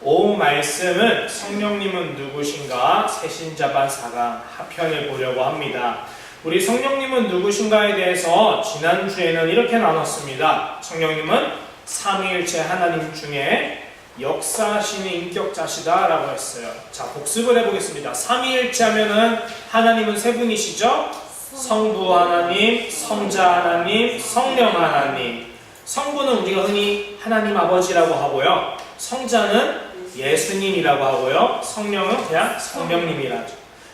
오후 말씀은 성령님은 누구신가 세신자반 4강 하편을 보려고 합니다. 우리 성령님은 누구신가에 대해서 지난주에는 이렇게 나눴습니다. 성령님은 삼위일체 하나님 중에 역사하시는 인격자시다 라고 했어요. 자, 복습을 해보겠습니다. 삼위일체 하면은 하나님은 세 분이시죠? 성부 하나님, 성자 하나님, 성령 하나님. 성부는 우리가 흔히 하나님 아버지라고 하고요. 성자는 예수님이라고 하고요. 성령은 그냥 성령님이라죠.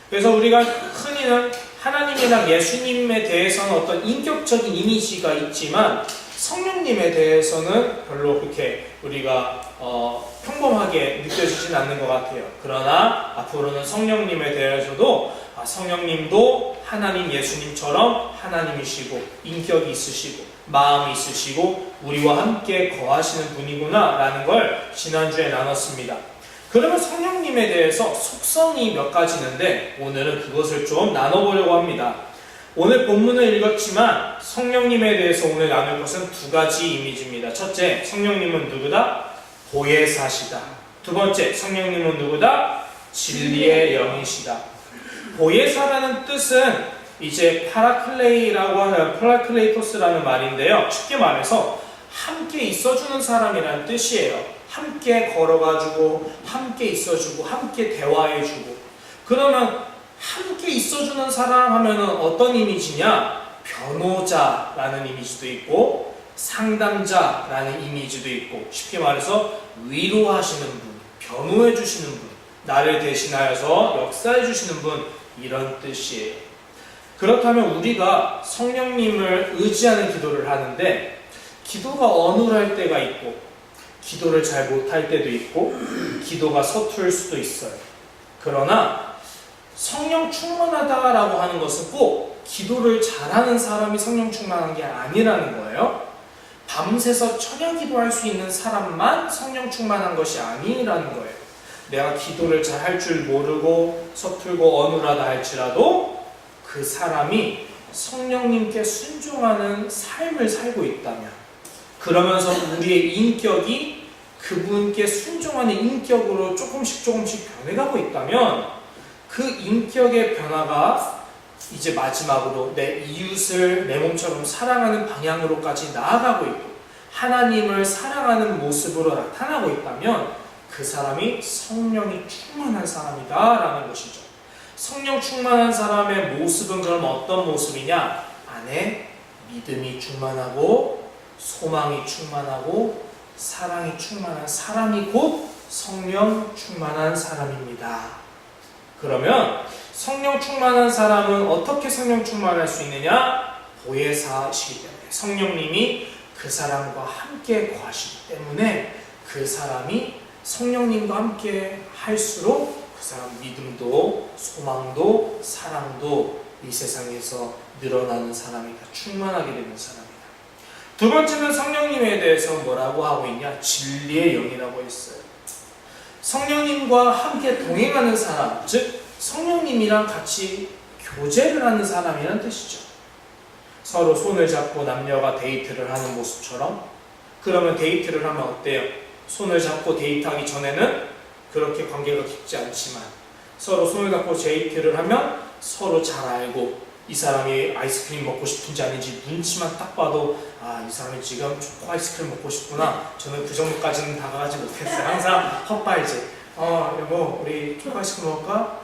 그래서 우리가 흔히는 하나님이나 예수님에 대해서는 어떤 인격적인 이미지가 있지만 성령님에 대해서는 별로 그렇게 우리가 평범하게 느껴지진 않는 것 같아요. 그러나 앞으로는 성령님에 대해서도 성령님도 하나님 예수님처럼 하나님이시고 인격이 있으시고 마음이 있으시고 우리와 함께 거하시는 분이구나 라는 걸 지난주에 나눴습니다. 그러면 성령님에 대해서 속성이 몇 가지 있는데 오늘은 그것을 좀 나눠보려고 합니다. 오늘 본문을 읽었지만 성령님에 대해서 오늘 나눌 것은 두 가지 이미지입니다. 첫째, 성령님은 누구다? 보혜사시다. 두 번째, 성령님은 누구다? 진리의 영이시다. 보혜사라는 뜻은 이제 파라클레이라고 하는 파라클레이토스라는 말인데요. 쉽게 말해서 함께 있어주는 사람이라는 뜻이에요. 함께 걸어가지고 함께 있어주고 함께 대화해주고. 그러면 함께 있어주는 사람 하면은 어떤 이미지냐? 변호자라는 이미지도 있고 상담자라는 이미지도 있고 쉽게 말해서 위로하시는 분, 변호해주시는 분, 나를 대신하여서 역사해주시는 분, 이런 뜻이에요. 그렇다면 우리가 성령님을 의지하는 기도를 하는데 기도가 어눌할 때가 있고 기도를 잘 못할 때도 있고 기도가 서툴 수도 있어요. 그러나 성령 충만하다라고 하는 것은 꼭 기도를 잘하는 사람이 성령 충만한 게 아니라는 거예요. 밤새서 철야 기도할 수 있는 사람만 성령 충만한 것이 아니라는 거예요. 내가 기도를 잘 할 줄 모르고 서툴고 어눌하다 할지라도 그 사람이 성령님께 순종하는 삶을 살고 있다면, 그러면서 우리의 인격이 그분께 순종하는 인격으로 조금씩 변해가고 있다면 그 인격의 변화가 이제 마지막으로 내 이웃을 내 몸처럼 사랑하는 방향으로까지 나아가고 있고 하나님을 사랑하는 모습으로 나타나고 있다면 그 사람이 성령이 충만한 사람이다 라는 것이죠. 성령 충만한 사람의 모습은 그럼 어떤 모습이냐? 안에 믿음이 충만하고 소망이 충만하고 사랑이 충만한 사람이 곧 성령 충만한 사람입니다. 그러면 성령 충만한 사람은 어떻게 성령 충만할 수 있느냐? 보혜사시기 때문에 성령님이 그 사람과 함께 거하시기 때문에 그 사람이 성령님과 함께 할수록 그 사람 믿음도 소망도 사랑도 이 세상에서 늘어나는 사람이다. 충만하게 되는 사람이다. 두 번째는 성령님에 대해서 뭐라고 하고 있냐? 진리의 영이라고 했어요. 성령님과 함께 동행하는 사람, 즉 성령님이랑 같이 교제를 하는 사람이란 뜻이죠. 서로 손을 잡고 남녀가 데이트를 하는 모습처럼. 그러면 데이트를 하면 어때요? 손을 잡고 데이트하기 전에는 그렇게 관계가 깊지 않지만 서로 손을 잡고 데이트를 하면 서로 잘 알고 이 사람이 아이스크림 먹고 싶은지 아닌지 눈치만 딱 봐도 이 사람이 지금 초코 아이스크림 먹고 싶구나. 저는 그 정도까지는 다가가지 못했어요. 항상 헛발질. 여보 우리 초코 아이스크림 먹을까?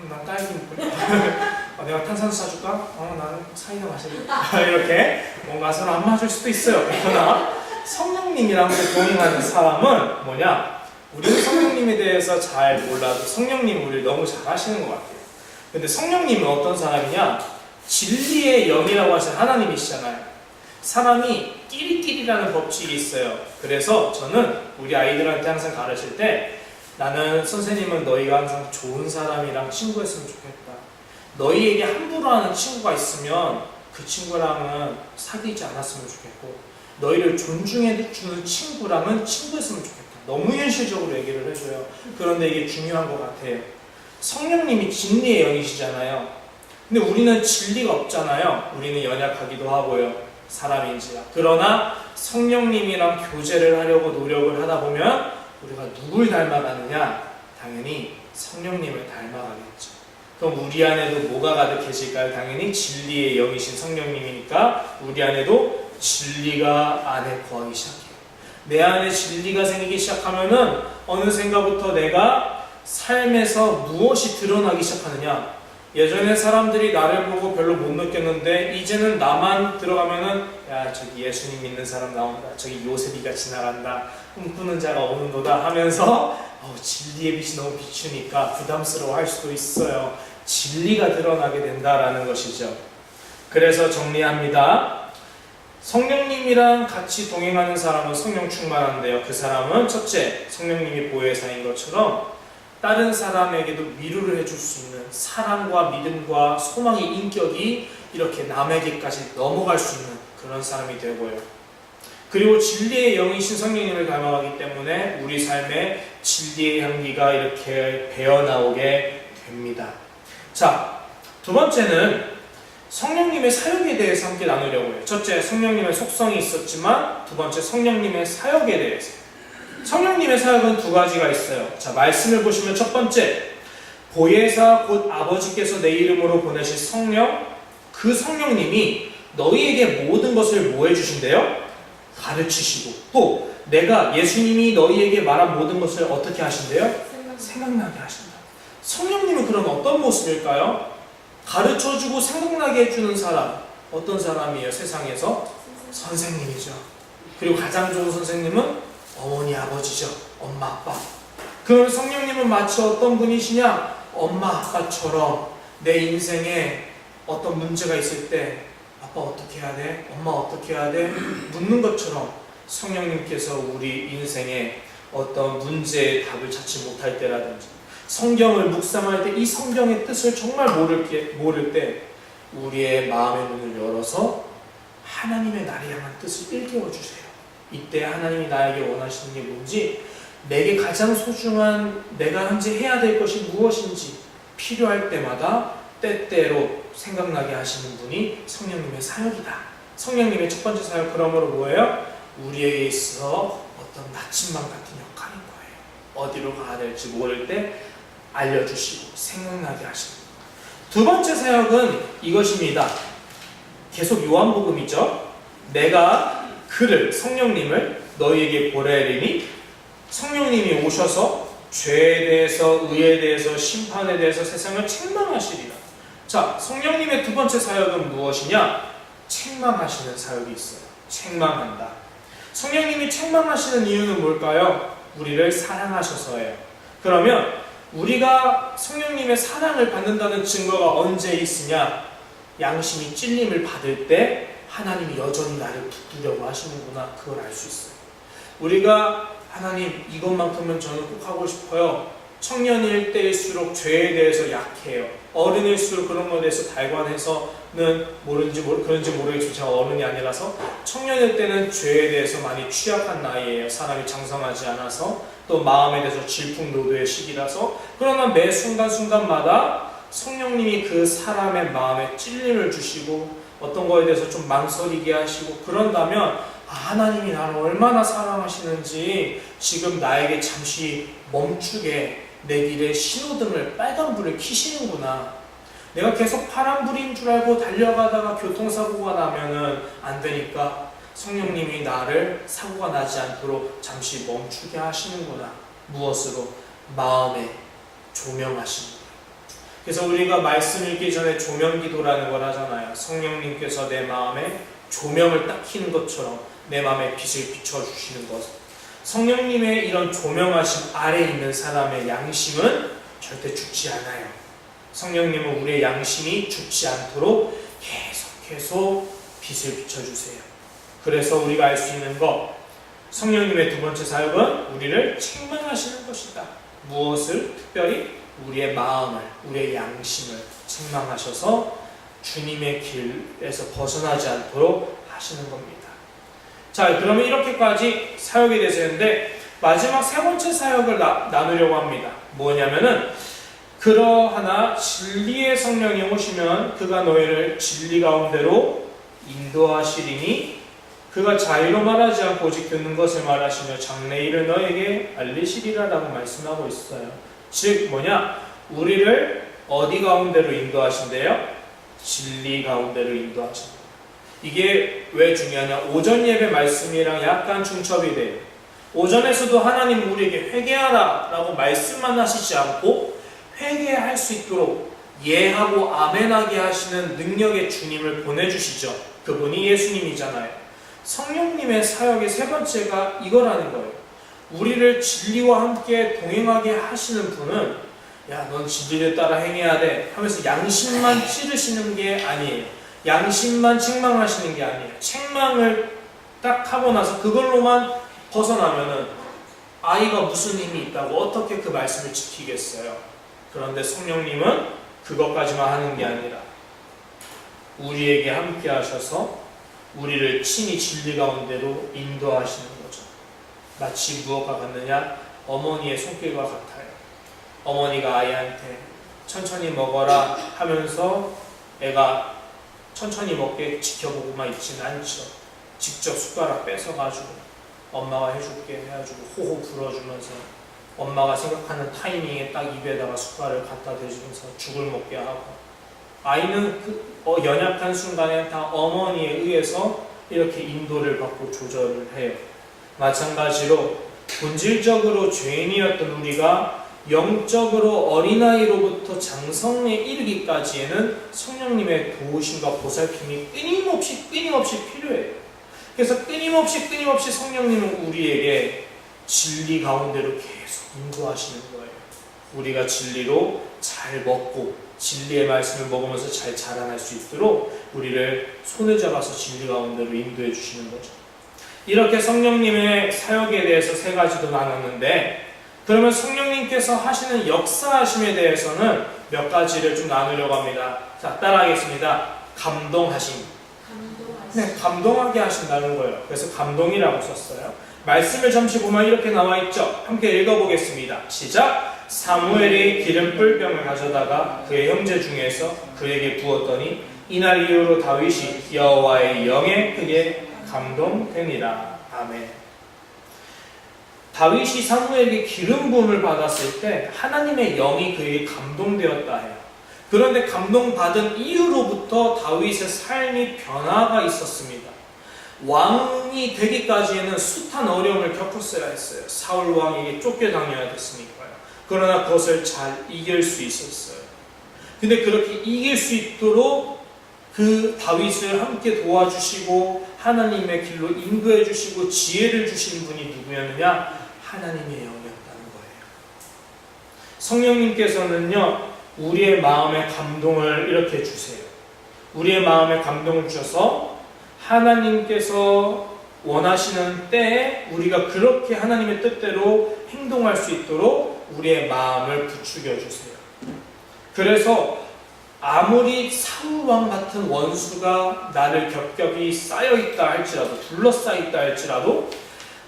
난 딸기 먹고 내가 탄산수 사줄까? 나는 사이다 마실래. 이렇게 뭔가 서로 안 맞을 수도 있어요. 그러나 성령님이랑 동행하는 사람은 뭐냐? 우리는 성령님에 대해서 잘 몰라도 성령님은 우리를 너무 잘 아시는 것 같아요. 근데 성령님은 어떤 사람이냐? 진리의 영이라고 하신 하나님이시잖아요. 사람이 끼리끼리라는 법칙이 있어요. 그래서 저는 우리 아이들한테 항상 가르칠 때 나는 선생님은 너희가 항상 좋은 사람이랑 친구였으면 좋겠다. 너희에게 함부로 하는 친구가 있으면 그 친구랑은 사귀지 않았으면 좋겠고 너희를 존중해주는 친구랑은 친구였으면 좋겠다. 너무 현실적으로 얘기를 해줘요. 그런데 이게 중요한 것 같아요. 성령님이 진리의 영이시잖아요. 근데 우리는 진리가 없잖아요. 우리는 연약하기도 하고요. 사람인지라. 그러나 성령님이랑 교제를 하려고 노력을 하다 보면 우리가 누굴 닮아가느냐? 당연히 성령님을 닮아가겠죠. 그럼 우리 안에도 뭐가 가득해질까요? 당연히 진리의 영이신 성령님이니까 우리 안에도 진리가 안에 거하기 시작해요. 내 안에 진리가 생기기 시작하면은 어느샌가부터 내가 삶에서 무엇이 드러나기 시작하느냐? 예전에 사람들이 나를 보고 별로 못 느꼈는데 이제는 나만 들어가면은 야, 저기 예수님 믿는 사람 나온다, 저기 요셉이가 지나간다, 꿈꾸는 자가 오는도다 하면서 진리의 빛이 너무 비추니까 부담스러워 할 수도 있어요. 진리가 드러나게 된다라는 것이죠. 그래서 정리합니다. 성령님이랑 같이 동행하는 사람은 성령 충만한데요. 그 사람은 첫째, 성령님이 보혜사인 것처럼 다른 사람에게도 위로를 해줄 수 있는 사랑과 믿음과 소망의 인격이 이렇게 남에게까지 넘어갈 수 있는 그런 사람이 되고요. 그리고 진리의 영이신 성령님을 닮아가기 때문에 우리 삶에 진리의 향기가 이렇게 배어나오게 됩니다. 자, 두 번째는 성령님의 사역에 대해서 함께 나누려고 해요. 첫째, 성령님의 속성이 있었지만 두 번째, 성령님의 사역에 대해서. 성령님의 사역은 두 가지가 있어요. 자, 말씀을 보시면 첫 번째, 보혜사 곧 아버지께서 내 이름으로 보내실 성령, 그 성령님이 너희에게 모든 것을 뭐 해주신대요? 가르치시고, 또 내가 예수님이 너희에게 말한 모든 것을 어떻게 하신대요? 생각나게 하신다. 성령님은 그럼 어떤 모습일까요? 가르쳐주고 생각나게 해주는 사람, 어떤 사람이에요? 세상에서? 선생님이죠. 그리고 가장 좋은 선생님은 어머니, 아버지죠. 엄마, 아빠. 그럼 성령님은 마치 어떤 분이시냐? 엄마, 아빠처럼 내 인생에 어떤 문제가 있을 때 아빠 어떻게 해야 돼? 엄마 어떻게 해야 돼? 묻는 것처럼 성령님께서 우리 인생에 어떤 문제의 답을 찾지 못할 때라든지 성경을 묵상할 때 이 성경의 뜻을 정말 모를 때 우리의 마음의 문을 열어서 하나님의 나를 향한 뜻을 일깨워 주세요. 이때 하나님이 나에게 원하시는 게 뭔지, 내게 가장 소중한 내가 현재 해야 될 것이 무엇인지 필요할 때마다 때때로 생각나게 하시는 분이 성령님의 사역이다. 성령님의 첫 번째 사역, 그러므로 뭐예요? 우리에게 있어 어떤 나침반 같은 역할인 거예요. 어디로 가야 될지 모를 때 알려주시고 생각나게 하시는 거예요. 두 번째 사역은 이것입니다. 계속 요한복음이죠. 내가 그를, 성령님을 너희에게 보내리니 성령님이 오셔서 죄에 대해서, 의에 대해서, 심판에 대해서 세상을 책망하시리라. 자, 성령님의 두 번째 사역은 무엇이냐? 책망하시는 사역이 있어요. 책망한다. 성령님이 책망하시는 이유는 뭘까요? 우리를 사랑하셔서예요. 그러면 우리가 성령님의 사랑을 받는다는 증거가 언제 있으냐? 양심이 찔림을 받을 때 하나님이 여전히 나를 붙들려고 하시는구나, 그걸 알 수 있어요. 우리가 하나님 이것만큼은 저는 꼭 하고 싶어요. 청년일 때일수록 죄에 대해서 약해요. 어른일수록 그런 것에 대해서 달관해서는 그런지 모르겠지만 제가 어른이 아니라서 청년일 때는 죄에 대해서 많이 취약한 나이에요. 사람이 장성하지 않아서, 또 마음에 대해서 질풍노도의 시기라서. 그러나 매 순간순간마다 성령님이 그 사람의 마음에 찔림을 주시고 어떤 거에 대해서 좀 망설이게 하시고 그런다면 하나님이 나를 얼마나 사랑하시는지 지금 나에게 잠시 멈추게 내 길에 신호등을, 빨간불을 켜시는구나. 내가 계속 파란불인 줄 알고 달려가다가 교통사고가 나면은 안 되니까 성령님이 나를 사고가 나지 않도록 잠시 멈추게 하시는구나. 무엇으로? 마음에 조명하시는 거예요. 그래서 우리가 말씀 읽기 전에 조명기도라는 걸 하잖아요. 성령님께서 내 마음에 조명을 딱 켜는 것처럼 내 마음에 빛을 비춰주시는 것. 성령님의 이런 조명하심 아래 있는 사람의 양심은 절대 죽지 않아요. 성령님은 우리의 양심이 죽지 않도록 계속 빛을 비춰주세요. 그래서 우리가 알 수 있는 것, 성령님의 두 번째 사역은 우리를 책망하시는 것이다. 무엇을? 특별히 우리의 마음을, 우리의 양심을 책망하셔서 주님의 길에서 벗어나지 않도록 하시는 겁니다. 자, 그러면 이렇게까지 사역에 대해서 했는데 마지막 세 번째 사역을 나누려고 합니다. 뭐냐면은, 그러하나 진리의 성령이 오시면 그가 너희를 진리 가운데로 인도하시리니 그가 자의로 말하지 않고 오직 듣는 것을 말하시며 장래일을 너에게 알리시리라 라고 말씀하고 있어요. 즉 뭐냐? 우리를 어디 가운데로 인도하신대요? 진리 가운데로 인도하신다. 이게 왜 중요하냐? 오전 예배 말씀이랑 약간 중첩이 돼요. 오전에서도 하나님 우리에게 회개하라 라고 말씀만 하시지 않고 회개할 수 있도록 예하고 아멘하게 하시는 능력의 주님을 보내주시죠. 그분이 예수님이잖아요. 성령님의 사역의 세 번째가 이거라는 거예요. 우리를 진리와 함께 동행하게 하시는 분은 야, 넌 진리를 따라 행해야 돼 하면서 양심만 찌르시는 게 아니에요. 양심만 책망하시는 게 아니에요. 책망을 딱 하고 나서 그걸로만 벗어나면은 아이가 무슨 힘이 있다고 어떻게 그 말씀을 지키겠어요. 그런데 성령님은 그것까지만 하는 게 아니라 우리에게 함께 하셔서 우리를 친히 진리 가운데로 인도하시는 거죠. 마치 무엇과 같느냐? 어머니의 손길과 같아요. 어머니가 아이한테 천천히 먹어라 하면서 애가 천천히 먹게 지켜보고만 있지는 않죠. 직접 숟가락 뺏어가지고 엄마가 해줄게 해가지고 호호 불어주면서 엄마가 생각하는 타이밍에 딱 입에다가 숟가락을 갖다 대주면서 죽을 먹게 하고, 아이는 연약한 순간에 다 어머니에 의해서 이렇게 인도를 받고 조절을 해요. 마찬가지로 본질적으로 죄인이었던 우리가 영적으로 어린아이로부터 장성에 이르기까지에는 성령님의 도우심과 보살핌이 끊임없이 필요해요. 그래서 끊임없이 성령님은 우리에게 진리 가운데로 계속 인도하시는 거예요. 우리가 진리로 잘 먹고 진리의 말씀을 먹으면서 잘 자라날 수 있도록 우리를 손을 잡아서 진리 가운데로 인도해 주시는 거죠. 이렇게 성령님의 사역에 대해서 세 가지도 나눴는데, 그러면 성령님께서 하시는 역사하심에 대해서는 몇 가지를 좀 나누려고 합니다. 자, 따라하겠습니다. 감동하심. 네, 감동하게 하신다는 거예요. 그래서 감동이라고 썼어요. 말씀을 잠시 보면 이렇게 나와 있죠. 함께 읽어보겠습니다. 시작! 사무엘이 기름불 병을 가져다가 그의 형제 중에서 그에게 부었더니 이날 이후로 다윗이 여호와의 영에 크게 감동되니라. 아멘. 다윗이 사무엘에게 기름 부음을 받았을 때 하나님의 영이 그에게 감동되었다 해요. 그런데 감동받은 이후로부터 다윗의 삶이 변화가 있었습니다. 왕이 되기까지에는 숱한 어려움을 겪었어야 했어요. 사울 왕에게 쫓겨다녀야 됐으니까요. 그러나 그것을 잘 이길 수 있었어요. 근데 그렇게 이길 수 있도록 그 다윗을 함께 도와주시고 하나님의 길로 인도해 주시고 지혜를 주신 분이 누구였느냐? 하나님의 영이었다는 거예요. 성령님께서는요, 우리의 마음에 감동을 이렇게 주세요. 우리의 마음에 감동을 주셔서 하나님께서 원하시는 때에 우리가 그렇게 하나님의 뜻대로 행동할 수 있도록 우리의 마음을 부추겨 주세요. 그래서 아무리 사울왕 같은 원수가 나를 겹겹이 쌓여있다 할지라도, 둘러싸있다 할지라도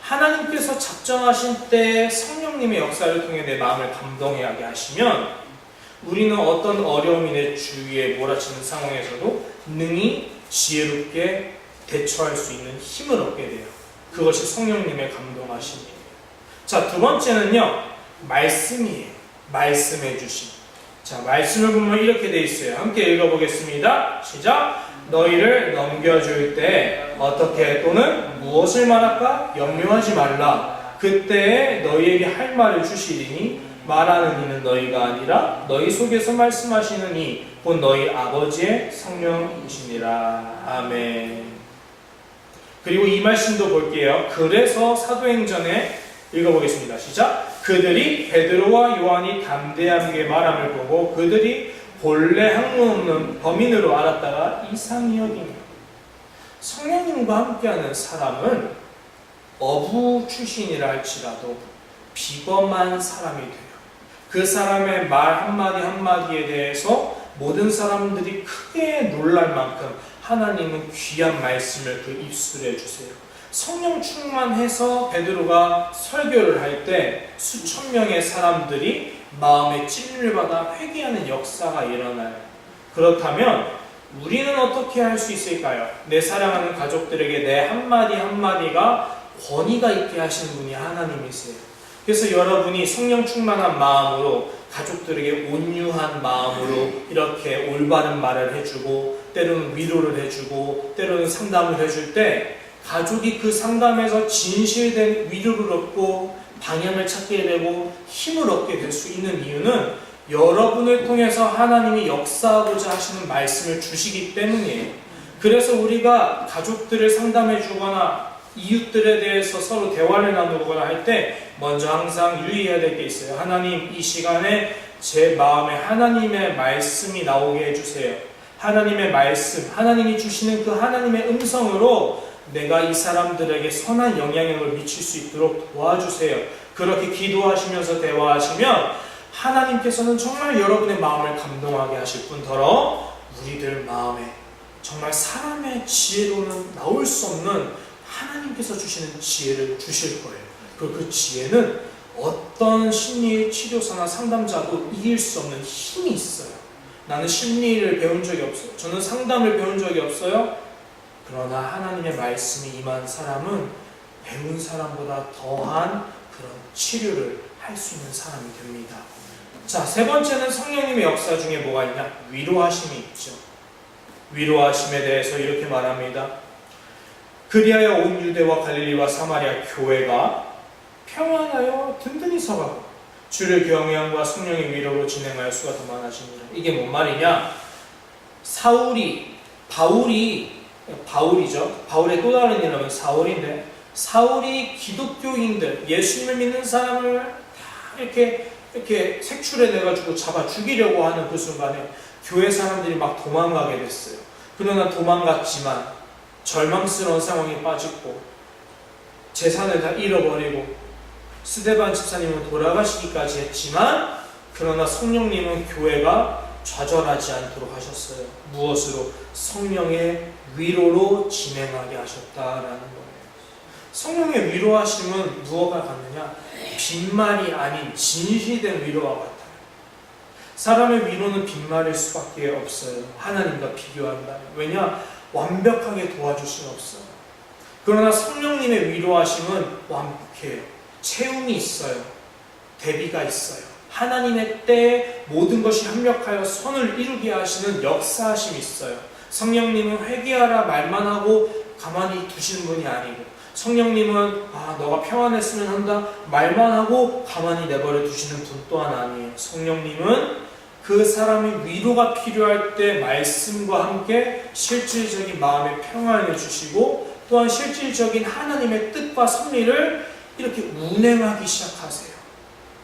하나님께서 작정하신 때에 성령님의 역사를 통해 내 마음을 감동하게 하시면 우리는 어떤 어려움이 내 주위에 몰아치는 상황에서도 능히 지혜롭게 대처할 수 있는 힘을 얻게 돼요. 그것이 성령님의 감동하심이에요. 자, 두 번째는요, 말씀이에요. 말씀해 주심. 자, 말씀을 보면 이렇게 돼 있어요. 함께 읽어보겠습니다. 시작! 너희를 넘겨줄 때 어떻게 또는 무엇을 말할까 염려하지 말라. 그때에 너희에게 할 말을 주시리니 말하는 이는 너희가 아니라 너희 속에서 말씀하시는 이 곧 너희 아버지의 성령이시니라. 아멘. 그리고 이 말씀도 볼게요. 그래서 사도행전에 읽어보겠습니다. 시작! 그들이 베드로와 요한이 담대하게 말함을 보고 그들이 본래 학문 없는 범인으로 알았다가 이상히 여기며. 성령님과 함께하는 사람은 어부 출신이라 할지라도 비범한 사람이 돼요. 그 사람의 말 한마디 한마디에 대해서 모든 사람들이 크게 놀랄 만큼 하나님은 귀한 말씀을 그 입술에 주세요. 성령 충만해서 베드로가 설교를 할 때 수천 명의 사람들이 마음의 찔림을 받아 회개하는 역사가 일어나요. 그렇다면 우리는 어떻게 할 수 있을까요? 내 사랑하는 가족들에게 내 한마디 한마디가 권위가 있게 하시는 분이 하나님이세요. 그래서 여러분이 성령 충만한 마음으로 가족들에게 온유한 마음으로 이렇게 올바른 말을 해주고 때로는 위로를 해주고 때로는 상담을 해줄 때 가족이 그 상담에서 진실된 위로를 얻고 방향을 찾게 되고 힘을 얻게 될 수 있는 이유는 여러분을 통해서 하나님이 역사하고자 하시는 말씀을 주시기 때문이에요. 그래서 우리가 가족들을 상담해 주거나 이웃들에 대해서 서로 대화를 나누거나 할 때 먼저 항상 유의해야 될 게 있어요. 하나님, 이 시간에 제 마음에 하나님의 말씀이 나오게 해주세요. 하나님의 말씀, 하나님이 주시는 그 하나님의 음성으로 내가 이 사람들에게 선한 영향력을 미칠 수 있도록 도와주세요. 그렇게 기도하시면서 대화하시면 하나님께서는 정말 여러분의 마음을 감동하게 하실 뿐더러 우리들 마음에 정말 사람의 지혜로는 나올 수 없는 하나님께서 주시는 지혜를 주실 거예요. 그리고 그 지혜는 어떤 심리 치료사나 상담자도 이길 수 없는 힘이 있어요. 나는 심리를 배운 적이 없어요. 저는 상담을 배운 적이 없어요. 그러나 하나님의 말씀이 임한 사람은 배운 사람보다 더한 그런 치료를 할 수 있는 사람이 됩니다. 자, 세 번째는 성령님의 역사 중에 뭐가 있냐? 위로하심이 있죠. 위로하심에 대해서 이렇게 말합니다. 그리하여 온 유대와 갈릴리와 사마리아 교회가 평안하여 든든히 서가고 주를 경외함과 성령의 위로로 진행하여 수가 더 많아지니라. 이게 뭔 말이냐? 바울이죠. 바울의 또 다른 이름은 사울인데 사울이 기독교인들, 예수님을 믿는 사람을 다 이렇게 색출해내가지고 잡아 죽이려고 하는 그 순간에 교회 사람들이 막 도망가게 됐어요. 그러나 도망갔지만 절망스러운 상황에 빠지고 재산을 다 잃어버리고 스데반 집사님은 돌아가시기까지 했지만 그러나 성령님은 교회가 좌절하지 않도록 하셨어요. 무엇으로? 성령의 위로로 진행하게 하셨다라는 거예요. 성령의 위로하심은 무엇과 같느냐? 빈말이 아닌 진실된 위로와 같아요. 사람의 위로는 빈말일 수밖에 없어요. 하나님과 비교한다면. 왜냐? 완벽하게 도와줄 수는 없어요. 그러나 성령님의 위로하심은 완벽해요. 채움이 있어요. 대비가 있어요. 하나님의 때에 모든 것이 합력하여 선을 이루게 하시는 역사하심이 있어요. 성령님은 회개하라 말만 하고 가만히 두시는 분이 아니고 성령님은 너가 평안했으면 한다 말만 하고 가만히 내버려 두시는 분 또한 아니에요. 성령님은 그 사람이 위로가 필요할 때 말씀과 함께 실질적인 마음의 평안을 주시고 또한 실질적인 하나님의 뜻과 섭리를 이렇게 운행하기 시작하세요.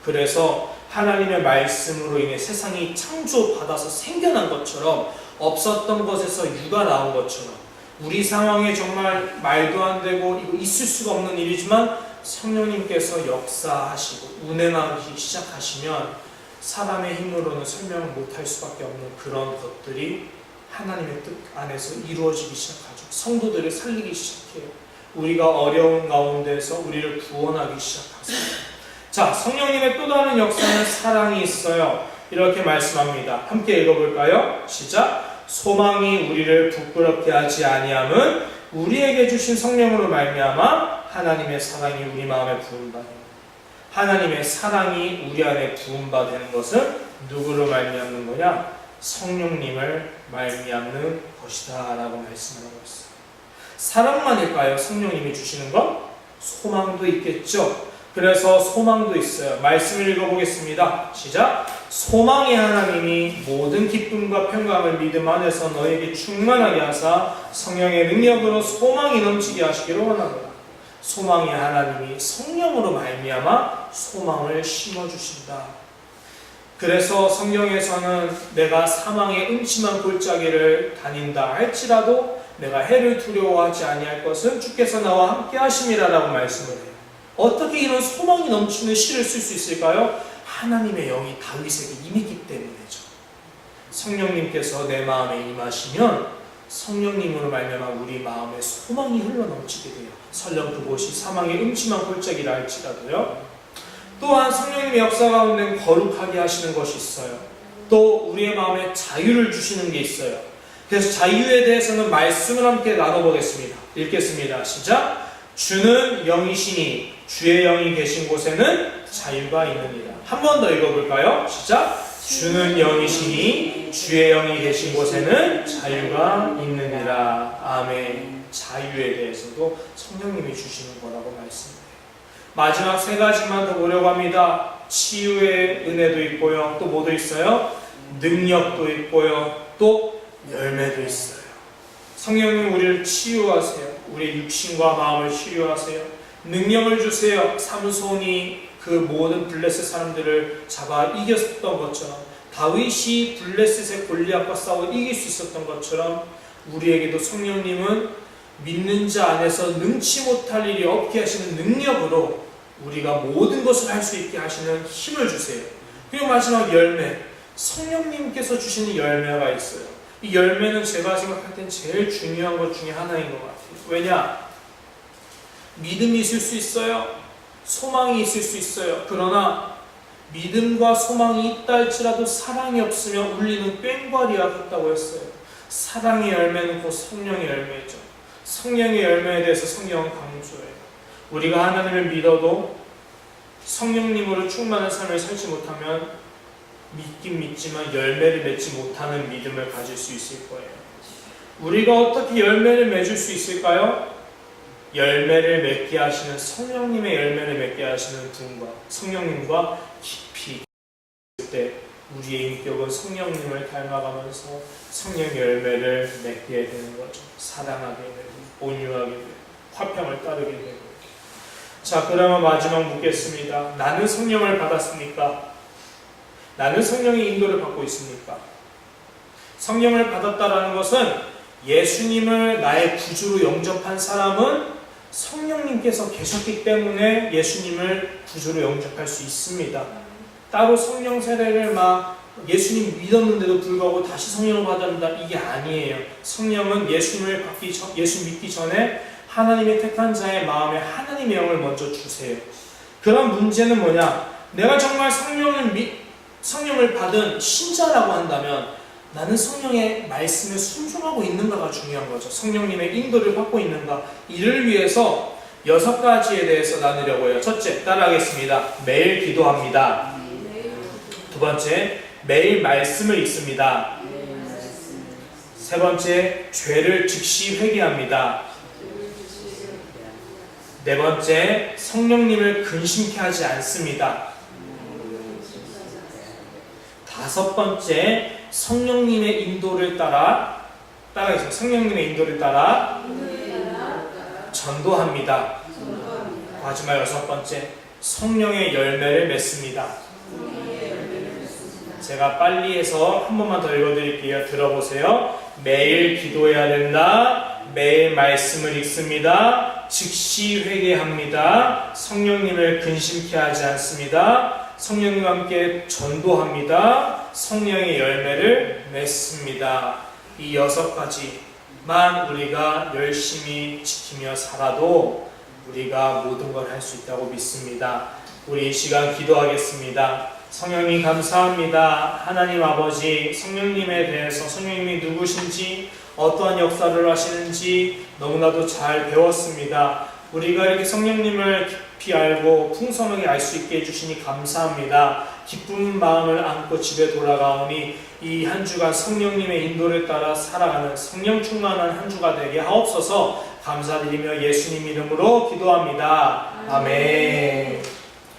그래서 하나님의 말씀으로 인해 세상이 창조받아서 생겨난 것처럼 없었던 것에서 유가 나온 것처럼 우리 상황에 정말 말도 안 되고 이거 있을 수가 없는 일이지만 성령님께서 역사하시고 운행하기 시작하시면 사람의 힘으로는 설명을 못할 수밖에 없는 그런 것들이 하나님의 뜻 안에서 이루어지기 시작하죠. 성도들을 살리기 시작해요. 우리가 어려운 가운데서 우리를 구원하기 시작하세요. 자, 성령님의 또 다른 역사는 사랑이 있어요. 이렇게 말씀합니다. 함께 읽어볼까요? 시작. 소망이 우리를 부끄럽게 하지 아니함은 우리에게 주신 성령으로 말미암아 하나님의 사랑이 우리 마음에 부음바 되는 하나님의 사랑이 우리 안에 부음바 되는 것은 누구로 말미암는 거냐? 성령님을 말미암는 것이다 라고 말씀을 하고 있어요. 사랑만일까요? 성령님이 주시는 것? 소망도 있겠죠. 그래서 소망도 있어요. 말씀을 읽어보겠습니다. 시작. 소망의 하나님이 모든 기쁨과 평강을 믿음 안에서 너에게 충만하게 하사 성령의 능력으로 소망이 넘치게 하시기를 원하노라. 소망의 하나님이 성령으로 말미암아 소망을 심어주신다. 그래서 성경에서는 내가 사망의 음침한 골짜기를 다닌다 할지라도 내가 해를 두려워하지 아니할 것은 주께서 나와 함께 하심이라 라고 말씀을 해요. 어떻게 이런 소망이 넘치는 시를 쓸 수 있을까요? 하나님의 영이 다윗에게 임했기 때문이죠. 성령님께서 내 마음에 임하시면 성령님으로 말미암아 우리 마음에 소망이 흘러넘치게 돼요. 설령 그곳이 사망의 음침한 골짜기라 할지라도요. 또한 성령님의 역사 가운데 거룩하게 하시는 것이 있어요. 또 우리의 마음에 자유를 주시는 게 있어요. 그래서 자유에 대해서는 말씀을 함께 나눠보겠습니다. 읽겠습니다. 시작. 주는 영이시니 주의 영이 계신 곳에는 자유가 있느니라. 한 번 더 읽어볼까요? 시작. 주는 영이시니 주의 영이 계신 곳에는 자유가 있느니라. 아멘. 자유에 대해서도 성령님이 주시는 거라고 말씀해요. 마지막 세 가지만 더 보려고 합니다. 치유의 은혜도 있고요. 또 뭐도 있어요? 능력도 있고요. 또 열매도 있어요. 성령님 우리를 치유하세요. 우리의 육신과 마음을 치유하세요. 능력을 주세요. 삼손이 그 모든 블레셋 사람들을 잡아 이겼던 것처럼, 다윗이 블레셋의 골리앗과 싸워 이길 수 있었던 것처럼, 우리에게도 성령님은 믿는 자 안에서 능치 못할 일이 없게 하시는 능력으로 우리가 모든 것을 할 수 있게 하시는 힘을 주세요. 그리고 마지막 열매, 성령님께서 주시는 열매가 있어요. 이 열매는 제가 생각할 땐 제일 중요한 것 중에 하나인 것 같아요. 왜냐? 믿음이 있을 수 있어요. 소망이 있을 수 있어요. 그러나 믿음과 소망이 있다 할지라도 사랑이 없으면 울리는 꽹과리와 같다고 했어요. 사랑의 열매는 곧 성령의 열매죠. 성령의 열매에 대해서 성경은 강조해요. 우리가 하나님을 믿어도 성령님으로 충만한 삶을 살지 못하면 믿긴 믿지만 열매를 맺지 못하는 믿음을 가질 수 있을 거예요. 우리가 어떻게 열매를 맺을 수 있을까요? 열매를 맺게 하시는 성령님의 열매를 맺게 하시는 분과 성령님과 깊이 있을 때 우리의 인격은 성령님을 닮아가면서 성령의 열매를 맺게 되는 거죠. 사랑하게 되고 온유하게 되고 화평을 따르게 되고. 자, 그러면 마지막 묻겠습니다. 나는 성령을 받았습니까? 나는 성령의 인도를 받고 있습니까? 성령을 받았다라는 것은 예수님을 나의 구주로 영접한 사람은 성령님께서 계셨기 때문에 예수님을 구주로 영접할 수 있습니다. 따로 성령 세례를 막 예수님 믿었는데도 불구하고 다시 성령을 받아야 한다, 이게 아니에요. 성령은 예수 믿기 전에 하나님의 택한 자의 마음에 하나님의 영을 먼저 주세요. 그런 문제는 뭐냐? 내가 정말 성령을 받은 신자라고 한다면 나는 성령의 말씀에 순종하고 있는가가 중요한 거죠. 성령님의 인도를 받고 있는가. 이를 위해서 6가지에 대해서 나누려고 해요. 첫째, 따라하겠습니다. 매일 기도합니다. 두 번째, 매일 말씀을 읽습니다. 세 번째, 죄를 즉시 회개합니다. 네 번째, 성령님을 근심케 하지 않습니다. 다섯 번째, 성령님의 인도를 따라해서 성령님의 인도를 따라 전도합니다. 마지막 6번째, 성령의 열매를 맺습니다. 제가 빨리 해서 한 번만 더 읽어드릴게요. 들어보세요. 매일 기도해야 된다. 매일 말씀을 읽습니다. 즉시 회개합니다. 성령님을 근심케 하지 않습니다. 성령님과 함께 전도합니다. 성령의 열매를 맺습니다. 이 6가지만 우리가 열심히 지키며 살아도 우리가 모든 걸 할 수 있다고 믿습니다. 우리 이 시간 기도하겠습니다. 성령님 감사합니다. 하나님 아버지, 성령님에 대해서 성령님이 누구신지 어떠한 역사를 하시는지 너무나도 잘 배웠습니다. 우리가 이렇게 성령님을 깊이 알고 풍성하게 알 수 있게 해주시니 감사합니다. 기쁜 마음을 안고 집에 돌아가오니 이 한 주간 성령님의 인도를 따라 살아가는 성령 충만한 한 주가 되게 하옵소서. 감사드리며 예수님 이름으로 기도합니다. 아멘.